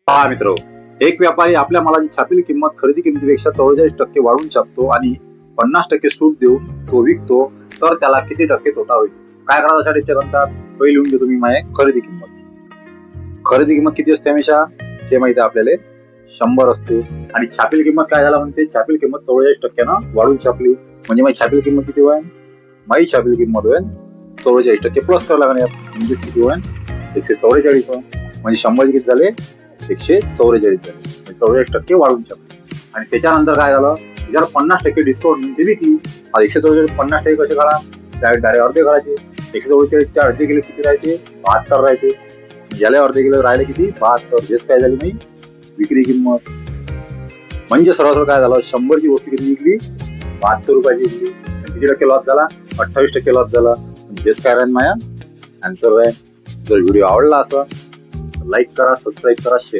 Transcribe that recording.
पहा मित्र, एक व्यापारी आपल्या मालाची छापील किंमत खरेदी किमतीपेक्षा 44% वाढवून छापतो आणि 50% सूट देऊन तो विकतो, तर त्याला किती टक्के तोटा होईल? काय करायचं साठी म्हणतात? पहिले लिहून घेतो मी माझी खरेदी किंमत. खरेदी किंमत किती असते हमेशा? ते माहिती आपल्याला 100 असते. आणि छापील किंमत काय झाला म्हणते? छापील किंमत 44% वाढून छापली म्हणजे माझी छापील किंमत किती होईल? माझी छापील किंमत होईल 44% प्लस करावं लागणार, म्हणजेच किती होईल? 144 होईल. म्हणजे 100 किती झाले? 144 झाले. 44% वाढून छापली. आणि त्याच्यानंतर काय झालं? त्याच्यावर 50% डिस्काउंट म्हणून ती विकली. 144 50% कसे करा? डायरेक्ट अर्धे करायचे. 144 अर्धे केले किती राहते? 72 राहते. याला अर्धे केले राहिले किती? 72. हेच काय झाली नाही विक्री किंमत. म्हणजे सरळ काय झालं? 100 ची वस्तू किती विकली? 72 रुपयाची विकली. किती टक्के लॉस झाला? 28% लॉस झाला. हेच काय राहील माझ्या आन्सर राहील. जर व्हिडिओ आवडला असेल लाईक करा, सबस्क्राईब करा, शेअर